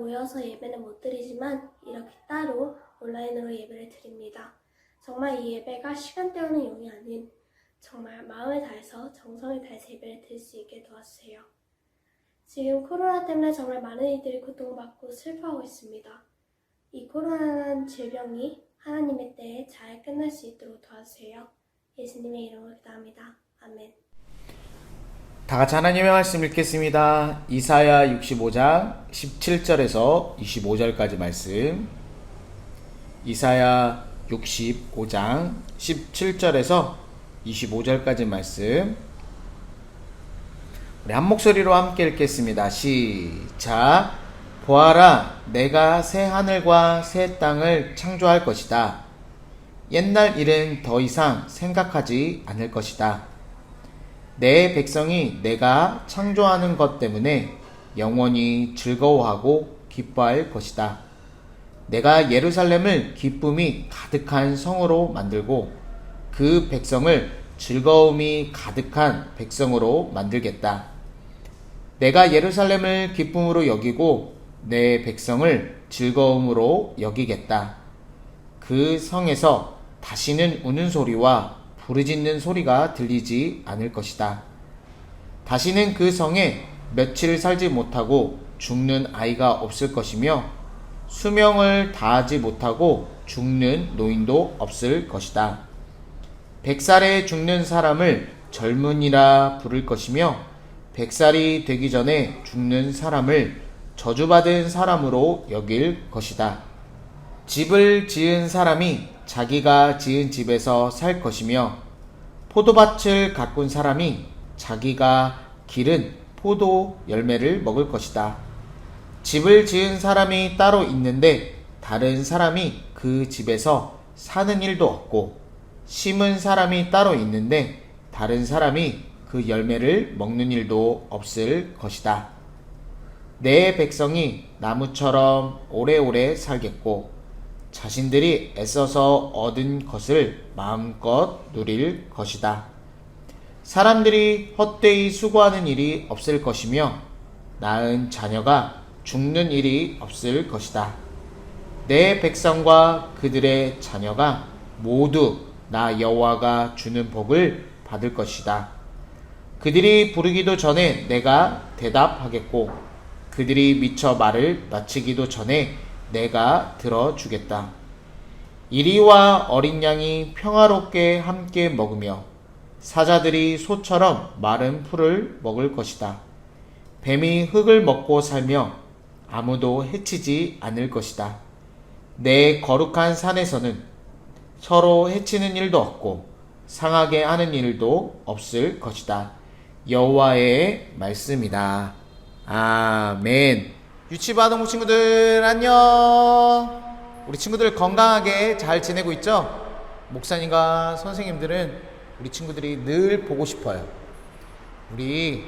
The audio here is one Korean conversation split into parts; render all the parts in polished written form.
모여서 예배는 못 드리지만 이렇게 따로 온라인으로 예배를 드립니다. 정말 이 예배가 시간 때우는 용이 아닌 정말 마음을 다해서 정성을 다해서 예배를 드릴 수 있게 도와주세요. 지금 코로나 때문에 정말 많은 이들이 고통받고 슬퍼하고 있습니다. 이 코로나라는 질병이 하나님의 때에 잘 끝날 수 있도록 도와주세요. 예수님의 이름으로 기도합니다. 아멘. 다 같이 하나님의 말씀 읽겠습니다. 이사야 65장 17절에서 25절까지 말씀. 이사야 65장 17절에서 25절까지 말씀. 우리 한 목소리로 함께 읽겠습니다. 시작. 보아라, 내가 새 하늘과 새 땅을 창조할 것이다. 옛날 일은 더 이상 생각하지 않을 것이다. 내 백성이 내가 창조하는 것 때문에 영원히 즐거워하고 기뻐할 것이다. 내가 예루살렘을 기쁨이 가득한 성으로 만들고 그 백성을 즐거움이 가득한 백성으로 만들겠다. 내가 예루살렘을 기쁨으로 여기고 내 백성을 즐거움으로 여기겠다. 그 성에서 다시는 우는 소리와 부르짖는 소리가 들리지 않을 것이다. 다시는 그 성에 며칠 살지 못하고 죽는 아이가 없을 것이며 수명을 다하지 못하고 죽는 노인도 없을 것이다. 100살에 죽는 사람을 젊은이라 부를 것이며 100살이 되기 전에 죽는 사람을 저주받은 사람으로 여길 것이다. 집을 지은 사람이 자기가 지은 집에서 살 것이며 포도밭을 가꾼 사람이 자기가 기른 포도 열매를 먹을 것이다. 집을 지은 사람이 따로 있는데 다른 사람이 그 집에서 사는 일도 없고 심은 사람이 따로 있는데 다른 사람이 그 열매를 먹는 일도 없을 것이다. 내 백성이 나무처럼 오래오래 살겠고 자신들이 애써서 얻은 것을 마음껏 누릴 것이다. 사람들이 헛되이 수고하는 일이 없을 것이며 낳은 자녀가 죽는 일이 없을 것이다. 내 백성과 그들의 자녀가 모두 나 여호와가 주는 복을 받을 것이다. 그들이 부르기도 전에 내가 대답하겠고 그들이 미처 말을 마치기도 전에 내가 들어주겠다. 이리와 어린 양이 평화롭게 함께 먹으며 사자들이 소처럼 마른 풀을 먹을 것이다. 뱀이 흙을 먹고 살며 아무도 해치지 않을 것이다. 내 거룩한 산에서는 서로 해치는 일도 없고 상하게 하는 일도 없을 것이다. 여호와의 말씀이다. 아멘. 유치부아동부 친구들 안녕. 우리 친구들 건강하게 잘 지내고 있죠? 목사님과 선생님들은 우리 친구들이 늘 보고 싶어요. 우리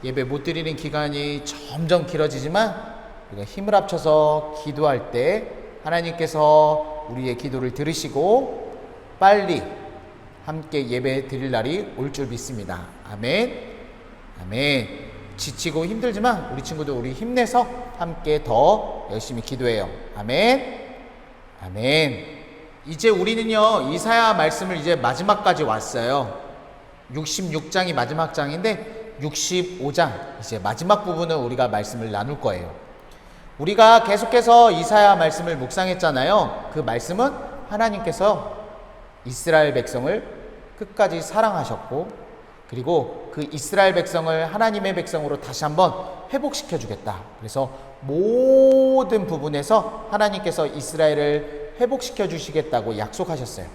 예배 못 드리는 기간이 점점 길어지지만 우리가 힘을 합쳐서 기도할 때 하나님께서 우리의 기도를 들으시고 빨리 함께 예배 드릴 날이 올 줄 믿습니다. 아멘. 아멘. 지치고 힘들지만 우리 친구들 우리 힘내서 함께 더 열심히 기도해요. 아멘. 아멘. 이제 우리는요 이사야 말씀을 이제 마지막까지 왔어요. 66장이 마지막 장인데 65장 이제 마지막 부분은 우리가 말씀을 나눌 거예요. 우리가 계속해서 이사야 말씀을 묵상했잖아요. 그 말씀은 하나님께서 이스라엘 백성을 끝까지 사랑하셨고 그리고 그 이스라엘 백성을 하나님의 백성으로 다시 한번 회복시켜 주겠다. 그래서 모든 부분에서 하나님께서 이스라엘을 회복시켜 주시겠다고 약속하셨어요.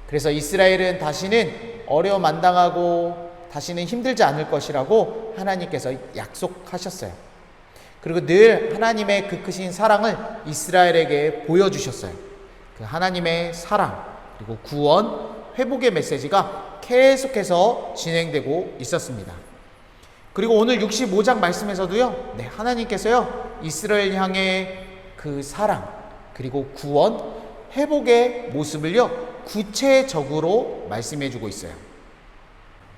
그래서 이스라엘은 다시는 어려움 안 당하고 다시는 힘들지 않을 것이라고 하나님께서 약속하셨어요. 그리고 늘 하나님의 그 크신 사랑을 이스라엘에게 보여주셨어요. 그 하나님의 사랑 그리고 구원, 회복의 메시지가 계속해서 진행되고 있었습니다. 그리고 오늘 65장 말씀에서도요, 하나님께서요, 이스라엘 향해 그 사랑, 그리고 구원, 회복의 모습을요, 구체적으로 말씀해 주고 있어요.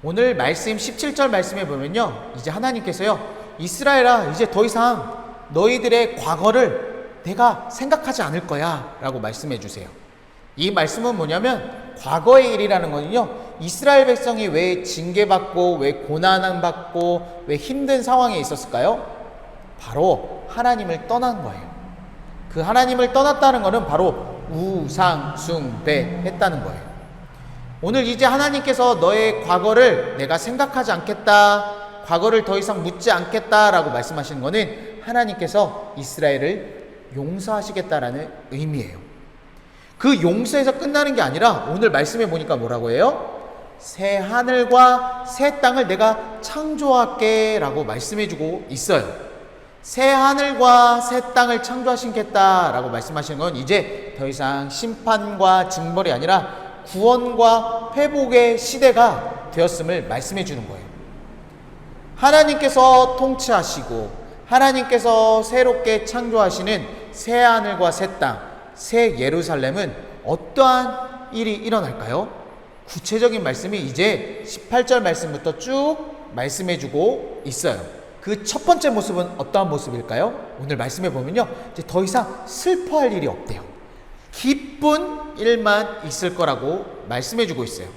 오늘 말씀 17절 말씀에 보면요, 이제 하나님께서요, 이스라엘아, 이제 더 이상 너희들의 과거를 내가 생각하지 않을 거야 라고 말씀해 주세요. 이 말씀은 뭐냐면 과거의 일이라는 거는요, 이스라엘 백성이 왜 징계받고 왜 고난받고 왜 힘든 상황에 있었을까요? 바로 하나님을 떠난 거예요. 그 하나님을 떠났다는 것은 바로 우상 숭배했다는 거예요. 오늘 이제 하나님께서 너의 과거를 내가 생각하지 않겠다, 과거를 더 이상 묻지 않겠다라고 말씀하시는 것은 하나님께서 이스라엘을 용서하시겠다라는 의미예요. 그 용서에서 끝나는 게 아니라 오늘 말씀해 보니까 뭐라고 해요? 새 하늘과 새 땅을 내가 창조할게 라고 말씀해 주고 있어요. 새 하늘과 새 땅을 창조하시겠다라고 말씀하시는 건 이제 더 이상 심판과 징벌이 아니라 구원과 회복의 시대가 되었음을 말씀해 주는 거예요. 하나님께서 통치하시고 하나님께서 새롭게 창조하시는 새 하늘과 새 땅, 새 예루살렘은 어떠한 일이 일어날까요? 구체적인 말씀이 이제 18절 말씀부터 쭉 말씀해 주고 있어요. 그 첫 번째 모습은 어떠한 모습일까요? 오늘 말씀해 보면요, 이제 더 이상 슬퍼할 일이 없대요. 기쁜 일만 있을 거라고 말씀해 주고 있어요.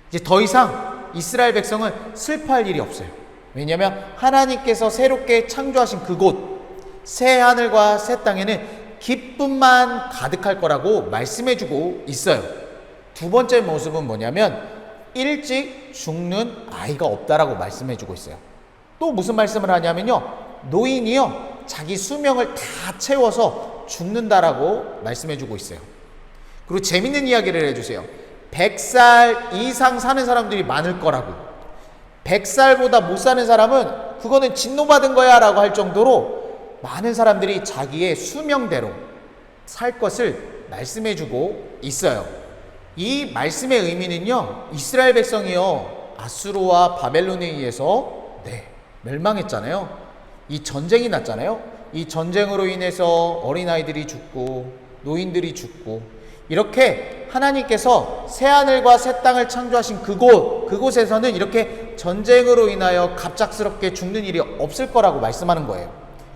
이제 더 이상 이스라엘 백성은 슬퍼할 일이 없어요. 왜냐하면 하나님께서 새롭게 창조하신 그곳 새 하늘과 새 땅에는 기쁨만 가득할 거라고 말씀해 주고 있어요. 두 번째 모습은 뭐냐면 일찍 죽는 아이가 없다라고 말씀해 주고 있어요. 또 무슨 말씀을 하냐면요, 노인이요 자기 수명을 다 채워서 죽는다라고 말씀해 주고 있어요. 그리고 재밌는 이야기를 해주세요. 100살 이상 사는 사람들이 많을 거라고, 100살보다 못 사는 사람은 그거는 진노받은 거야 라고 할 정도로 많은 사람들이 자기의 수명대로 살 것을 말씀해 주고 있어요. 이 말씀의 의미는요, 이스라엘 백성이요 아수르와 바벨론에 의해서 멸망했잖아요. 이 전쟁이 났잖아요. 이 전쟁으로 인해서 어린아이들이 죽고 노인들이 죽고, 이렇게 하나님께서 새하늘과 새 땅을 창조하신 그곳에서는 이렇게 전쟁으로 인하여 갑작스럽게 죽는 일이 없을 거라고 말씀하는 거예요.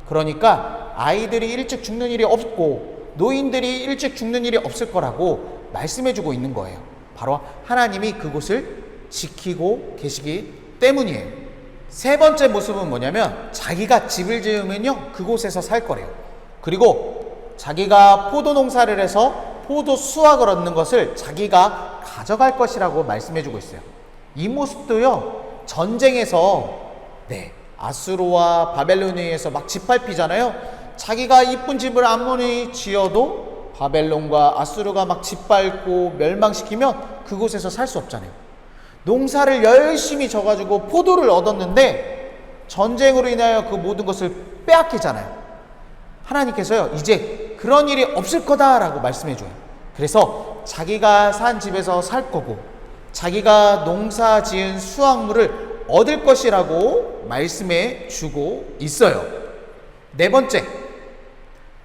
그러니까 아이들이 일찍 죽는 일이 없고 노인들이 일찍 죽는 일이 없을 거라고 말씀해 주고 있는 거예요. 바로 하나님이 그곳을 지키고 계시기 때문이에요. 세 번째 모습은 뭐냐면 자기가 집을 지으면요 그곳에서 살 거래요. 그리고 자기가 포도 농사를 해서 포도 수확을 얻는 것을 자기가 가져갈 것이라고 말씀해 주고 있어요. 이 모습도요 전쟁에서 아수르와 바벨론에 의해서 막 짓밟히잖아요. 자기가 이쁜 집을 아무리 지어도 바벨론과 아수르가 막 짓밟고 멸망시키면 그곳에서 살 수 없잖아요. 농사를 열심히 져가지고 포도를 얻었는데 전쟁으로 인하여 그 모든 것을 빼앗기잖아요. 하나님께서요 이제 그런 일이 없을 거다라고 말씀해줘요. 그래서 자기가 산 집에서 살 거고 자기가 농사 지은 수확물을 얻을 것이라고 말씀해 주고 있어요. 네 번째,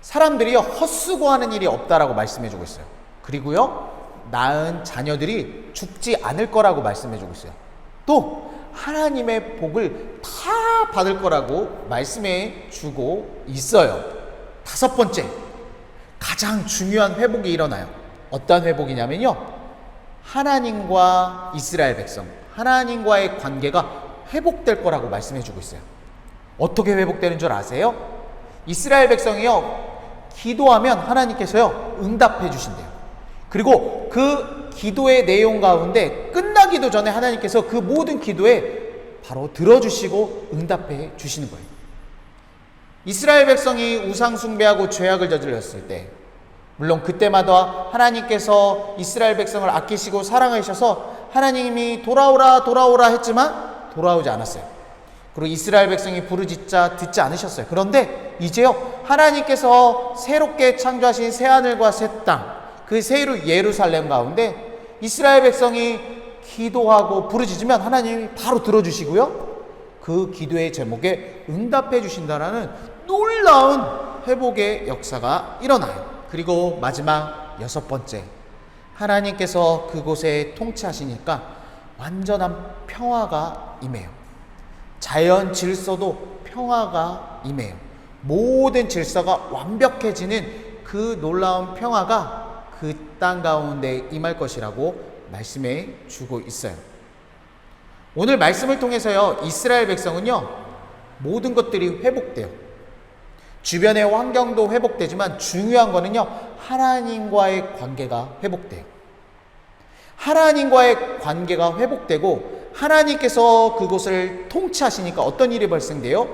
사람들이요 헛수고하는 일이 없다라고 말씀해 주고 있어요. 그리고요 낳은 자녀들이 죽지 않을 거라고 말씀해 주고 있어요. 또 하나님의 복을 다 받을 거라고 말씀해 주고 있어요. 다섯 번째, 가장 중요한 회복이 일어나요. 어떤 회복이냐면요, 하나님과 이스라엘 백성, 하나님과의 관계가 회복될 거라고 말씀해 주고 있어요. 어떻게 회복되는 줄 아세요? 이스라엘 백성이요 기도하면 하나님께서요 응답해 주신대요. 그리고 그 기도의 내용 가운데 끝나기도 전에 하나님께서 그 모든 기도에 바로 들어주시고 응답해 주시는 거예요. 이스라엘 백성이 우상 숭배하고 죄악을 저질렀을 때, 물론 그때마다 하나님께서 이스라엘 백성을 아끼시고 사랑하셔서 하나님이 돌아오라 돌아오라 했지만 돌아오지 않았어요. 그리고 이스라엘 백성이 부르짖자 듣지 않으셨어요. 그런데 이제요 하나님께서 새롭게 창조하신 새하늘과 새 땅, 그 새 예루살렘 가운데 이스라엘 백성이 기도하고 부르짖으면 하나님이 바로 들어주시고요 그 기도의 제목에 응답해 주신다라는 놀라운 회복의 역사가 일어나요. 그리고 마지막 여섯 번째, 하나님께서 그곳에 통치하시니까 완전한 평화가 임해요. 자연 질서도 평화가 임해요. 모든 질서가 완벽해지는 그 놀라운 평화가 그 땅 가운데 임할 것이라고 말씀해 주고 있어요. 오늘 말씀을 통해서요, 이스라엘 백성은요, 모든 것들이 회복돼요. 주변의 환경도 회복되지만 중요한 거는요, 하나님과의 관계가 회복돼요. 하나님과의 관계가 회복되고 하나님께서 그곳을 통치하시니까 어떤 일이 발생돼요?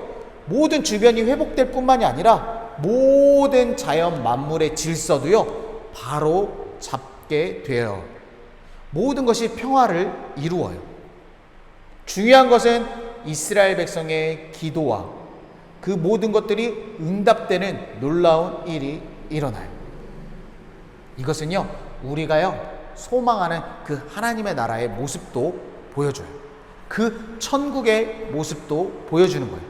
모든 주변이 회복될 뿐만이 아니라 모든 자연 만물의 질서도요, 바로 잡게 돼요. 모든 것이 평화를 이루어요. 중요한 것은 이스라엘 백성의 기도와 그 모든 것들이 응답되는 놀라운 일이 일어나요. 이것은요, 우리가요, 소망하는 그 하나님의 나라의 모습도 보여줘요. 그 천국의 모습도 보여주는 거예요.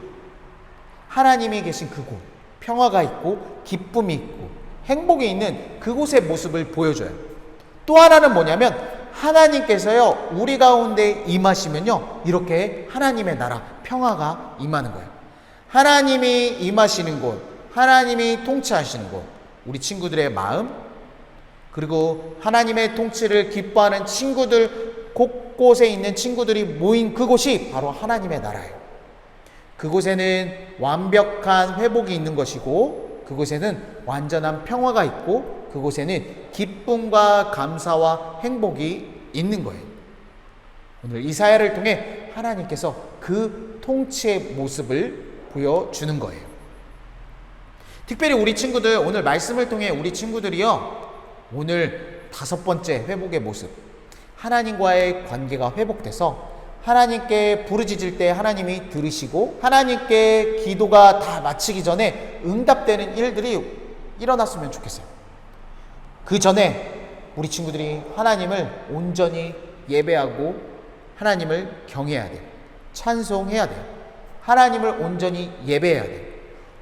하나님이 계신 그곳, 평화가 있고 기쁨이 있고 행복이 있는 그곳의 모습을 보여줘요. 또 하나는 뭐냐면 하나님께서요, 우리 가운데 임하시면요, 이렇게 하나님의 나라, 평화가 임하는 거예요. 하나님이 임하시는 곳, 하나님이 통치하시는 곳, 우리 친구들의 마음, 그리고 하나님의 통치를 기뻐하는 친구들, 곳곳에 있는 친구들이 모인 그곳이 바로 하나님의 나라예요. 그곳에는 완벽한 회복이 있는 것이고, 그곳에는 완전한 평화가 있고, 그곳에는 기쁨과 감사와 행복이 있는 거예요. 오늘 이사야를 통해 하나님께서 그 통치의 모습을 보여주는 거예요. 특별히 우리 친구들, 오늘 말씀을 통해 우리 친구들이요, 오늘 5번째 회복의 모습, 하나님과의 관계가 회복돼서 하나님께 부르짖을 때 하나님이 들으시고 하나님께 기도가 다 마치기 전에 응답되는 일들이 일어났으면 좋겠어요. 그 전에 우리 친구들이 하나님을 온전히 예배하고 하나님을 경외해야 돼요. 찬송해야 돼요. 하나님을 온전히 예배해야 돼요.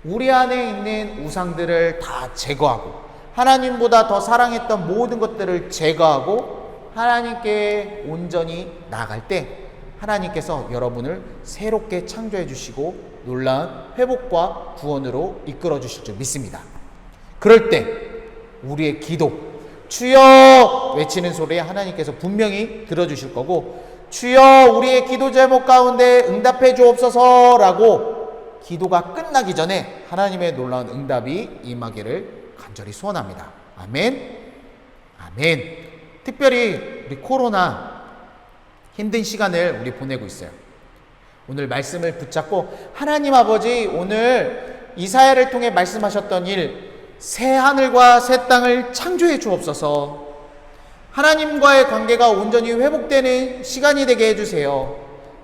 우리 안에 있는 우상들을 다 제거하고 하나님보다 더 사랑했던 모든 것들을 제거하고 하나님께 온전히 나아갈 때 하나님께서 여러분을 새롭게 창조해 주시고 놀라운 회복과 구원으로 이끌어 주실 줄 믿습니다. 그럴 때 우리의 기도, 주여 외치는 소리에 하나님께서 분명히 들어주실 거고, 주여 우리의 기도 제목 가운데 응답해 주옵소서 라고 기도가 끝나기 전에 하나님의 놀라운 응답이 임하기를 간절히 소원합니다. 아멘. 아멘. 특별히 우리 코로나 힘든 시간을 우리 보내고 있어요. 오늘 말씀을 붙잡고 하나님 아버지, 오늘 이사야를 통해 말씀하셨던 일, 새 하늘과 새 땅을 창조해 주옵소서. 하나님과의 관계가 온전히 회복되는 시간이 되게 해주세요.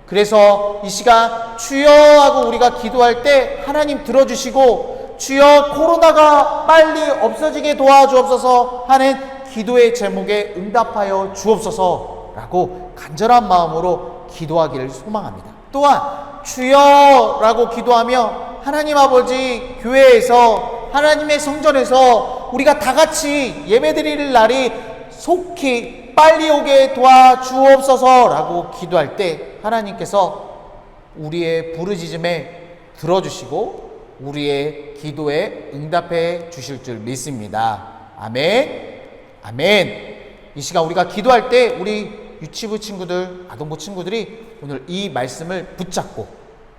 그래서 이 시간 주여 하고 우리가 기도할 때 하나님 들어주시고, 주여 코로나가 빨리 없어지게 도와주옵소서 하는 기도의 제목에 응답하여 주옵소서 라고 간절한 마음으로 기도하기를 소망합니다. 또한 주여 라고 기도하며 하나님 아버지, 교회에서 하나님의 성전에서 우리가 다 같이 예배드릴 날이 속히 빨리 오게 도와주옵소서 라고 기도할 때 하나님께서 우리의 부르짖음에 들어주시고 우리의 기도에 응답해 주실 줄 믿습니다. 아멘. 아멘. 이 시간 우리가 기도할 때 우리 유치부 친구들, 아동부 친구들이 오늘 이 말씀을 붙잡고,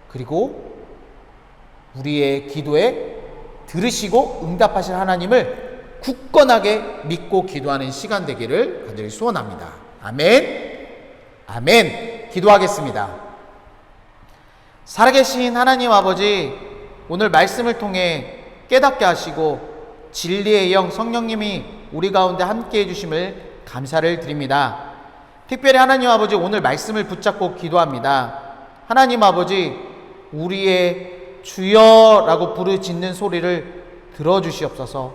그리고 우리의 기도에 들으시고 응답하실 하나님을 굳건하게 믿고 기도하는 시간 되기를 간절히 소원합니다. 아멘. 아멘. 기도하겠습니다. 살아계신 하나님 아버지, 오늘 말씀을 통해 깨닫게 하시고 진리의 영 성령님이 우리 가운데 함께 해주심을 감사를 드립니다. 특별히 하나님 아버지, 오늘 말씀을 붙잡고 기도합니다. 하나님 아버지, 우리의 주여라고 부르짖는 소리를 들어주시옵소서.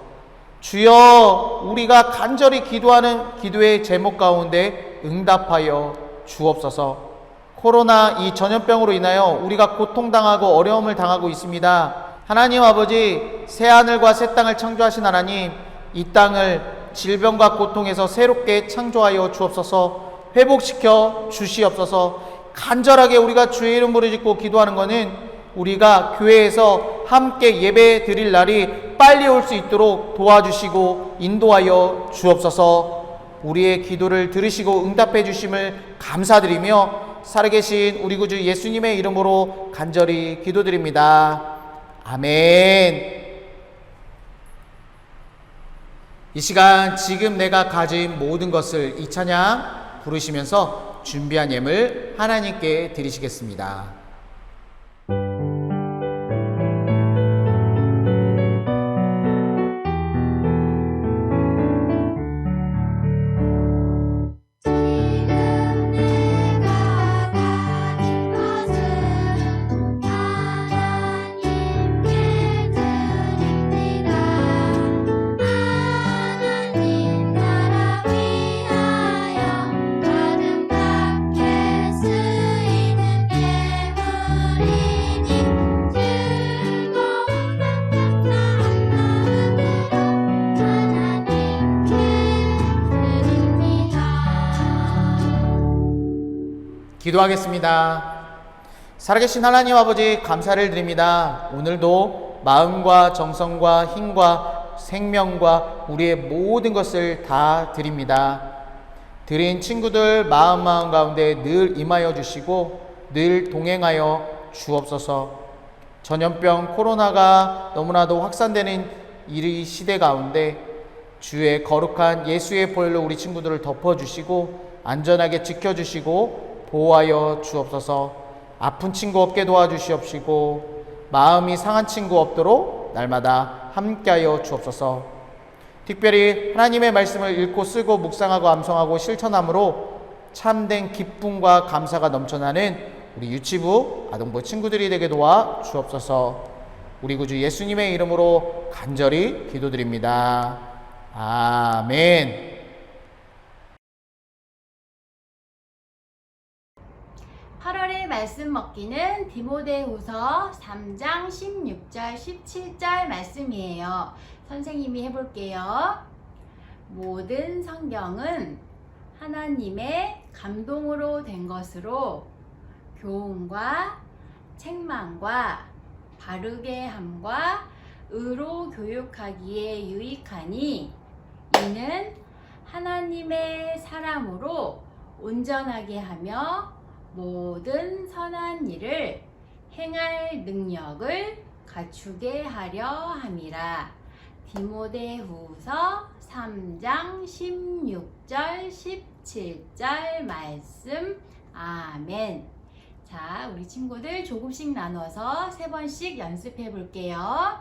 주여, 우리가 간절히 기도하는 기도의 제목 가운데 응답하여 주옵소서. 코로나 이 전염병으로 인하여 우리가 고통당하고 어려움을 당하고 있습니다. 하나님 아버지, 새하늘과 새 땅을 창조하신 하나님, 이 땅을 질병과 고통에서 새롭게 창조하여 주옵소서. 회복시켜 주시옵소서. 간절하게 우리가 주의 이름 부르짖고 기도하는 것은 우리가 교회에서 함께 예배 드릴 날이 빨리 올 수 있도록 도와주시고 인도하여 주옵소서. 우리의 기도를 들으시고 응답해 주심을 감사드리며 살아계신 우리 구주 예수님의 이름으로 간절히 기도드립니다. 아멘. 이 시간 지금 내가 가진 모든 것을 이 찬양 부르시면서 준비한 예물 하나님께 드리시겠습니다. 기도하겠습니다. 살아계신 하나님 아버지 감사를 드립니다. 오늘도 마음과 정성과 힘과 생명과 우리의 모든 것을 다 드립니다. 드린 친구들 마음 가운데 늘 임하여 주시고 늘 동행하여 주옵소서. 전염병 코로나가 너무나도 확산되는 이 시대 가운데 주의 거룩한 예수의 보혈로 우리 친구들을 덮어주시고 안전하게 지켜주시고 보호하여 주옵소서. 아픈 친구 없게 도와주시옵시고 마음이 상한 친구 없도록 날마다 함께하여 주옵소서. 특별히 하나님의 말씀을 읽고 쓰고 묵상하고 암송하고 실천함으로 참된 기쁨과 감사가 넘쳐나는 우리 유치부 아동부 친구들이 되게 도와 주옵소서. 우리 구주 예수님의 이름으로 간절히 기도드립니다. 아멘. 말씀 먹기는 디모데후서 3장 16절 17절 말씀이에요. 선생님이 해볼게요. 모든 성경은 하나님의 감동으로 된 것으로 교훈과 책망과 바르게 함과 의로 교육하기에 유익하니 이는 하나님의 사람으로 온전하게 하며 모든 선한 일을 행할 능력을 갖추게 하려 함이라. 디모데후서 3장 16절 17절 말씀. 아멘. 자, 우리 친구들 조금씩 나눠서 3번씩 연습해 볼게요.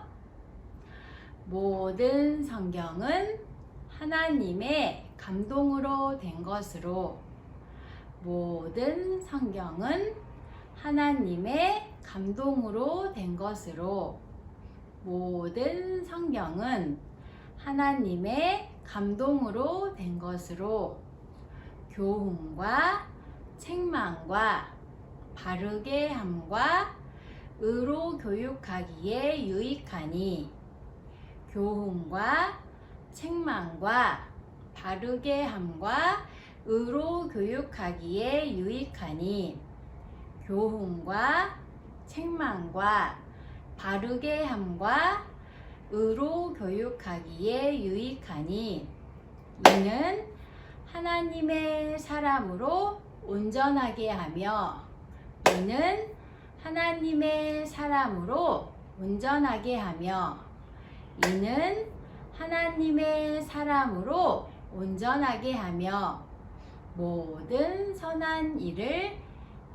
모든 성경은 하나님의 감동으로 된 것으로 모든 성경은 하나님의 감동으로 된 것으로 모든 성경은 하나님의 감동으로 된 것으로 교훈과 책망과 바르게 함과 의로 교육하기에 유익하니 교훈과 책망과 바르게 함과 의로 교육하기에 유익하니 교훈과 책망과 바르게 함과 의로 교육하기에 유익하니 이는 하나님의 사람으로 온전하게 하며 이는 하나님의 사람으로 온전하게 하며 이는 하나님의 사람으로 온전하게 하며 모든 선한 일을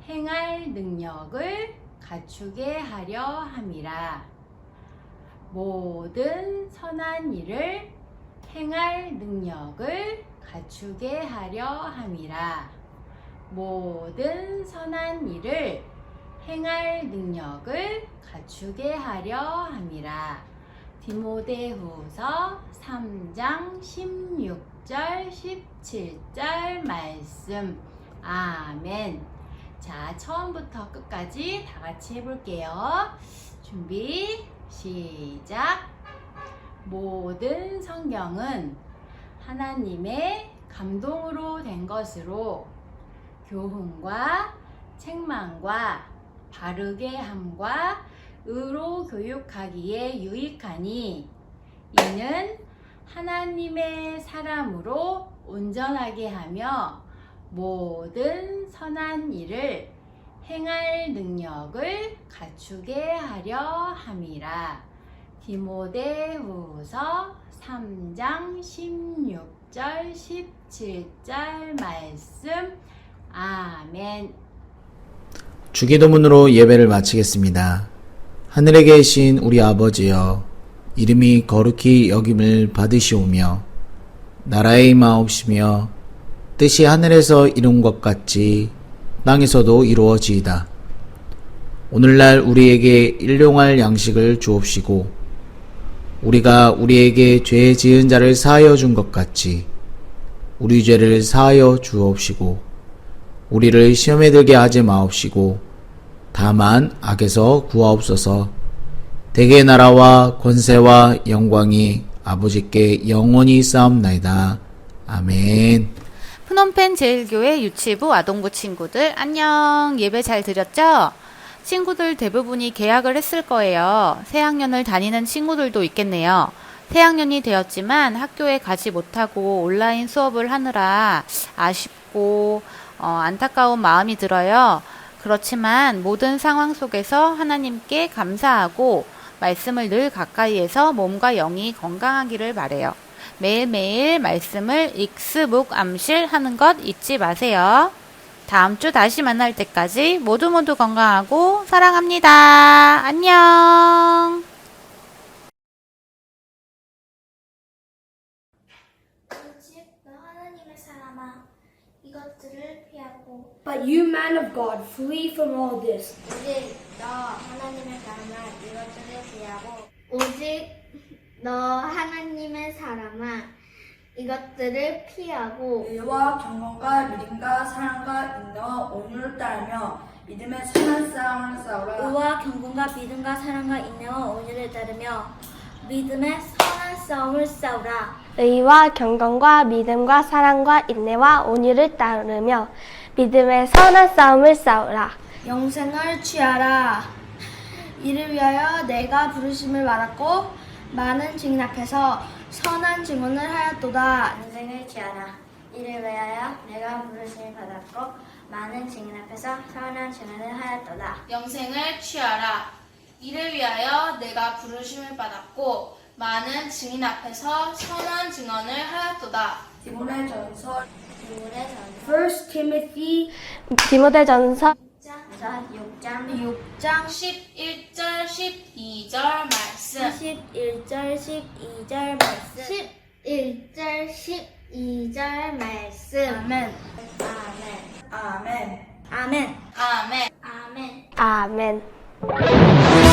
행할 능력을 갖추게 하려 함이라. 모든 선한 일을 행할 능력을 갖추게 하려 함이라. 모든 선한 일을 행할 능력을 갖추게 하려 함이라. 디모데후서 3장 16절 17절 말씀. 아멘. 자, 처음부터 끝까지 다 같이 해볼게요. 준비 시작. 모든 성경은 하나님의 감동으로 된 것으로 교훈과 책망과 바르게 함과 의로 교육하기에 유익하니 이는 하나님의 사람으로 온전하게 하며 모든 선한 일을 행할 능력을 갖추게 하려 함이라. 디모데후서 3장 16절 17절 말씀. 아멘. 주기도문으로 예배를 마치겠습니다. 하늘에 계신 우리 아버지여, 이름이 거룩히 여김을 받으시오며 나라의 임하옵시며 뜻이 하늘에서 이룬 것 같이 땅에서도 이루어지이다. 오늘날 우리에게 일용할 양식을 주옵시고 우리가 우리에게 죄 지은 자를 사하여 준 것 같이 우리 죄를 사하여 주옵시고 우리를 시험에 들게 하지 마옵시고 다만 악에서 구하옵소서. 대개 나라와 권세와 영광이 아버지께 영원히 쌓옵나이다. 아멘. 프놈펜 제일교회 유치부 아동부 친구들 안녕. 예배 잘 드렸죠? 친구들 대부분이 개학을 했을 거예요. 새학년을 다니는 친구들도 있겠네요. 새학년이 되었지만 학교에 가지 못하고 온라인 수업을 하느라 아쉽고 안타까운 마음이 들어요. 그렇지만 모든 상황 속에서 하나님께 감사하고 말씀을 늘 가까이에서 몸과 영이 건강하기를 바래요. 매일매일 말씀을 익스묵 암실하는 것 잊지 마세요. 다음 주 다시 만날 때까지 모두 건강하고 사랑합니다. 안녕. 오직 너 하나님의 사람아, 이것들을 피하고 But you, man of God, flee from all this. 오직 너 하나님의 사람아, 이것들을 피하고 오직 너 하나님의 사람아, 이것들을 피하고 의와 경건과 믿음과 사랑과 인내와 온유를 따르며 믿음의 선한 싸움을 싸우라. 의와 경건과 믿음과 사랑과 인내와 온유를 따르며 믿음의 선한 싸움을 싸우라. 의와 경건과 믿음과 사랑과 인내와 온유를 따르며 믿음의 선한 싸움을 싸우라. 영생을 취하라. 이를 위하여 내가 부르심을 받았고 많은 증인 앞에서 선한 증언을 하였도다. 영생을 취하라. 이를 위하여 내가 부르심을 받았고 많은 증인 앞에서 선한 증언을 하였도다. 영생을 취하라. 이를 위하여 내가 부르심을 받았고 많은 증인 앞에서 선한 증언을 하였도다. 디모데전서 디모데전서 1 Timothy 디모데전서 6장 11절 12절 말씀. 11절 12절 말씀. 11절 12절 말씀. 아멘. 아멘. 아멘. 아멘. 아멘. 아멘. 아멘.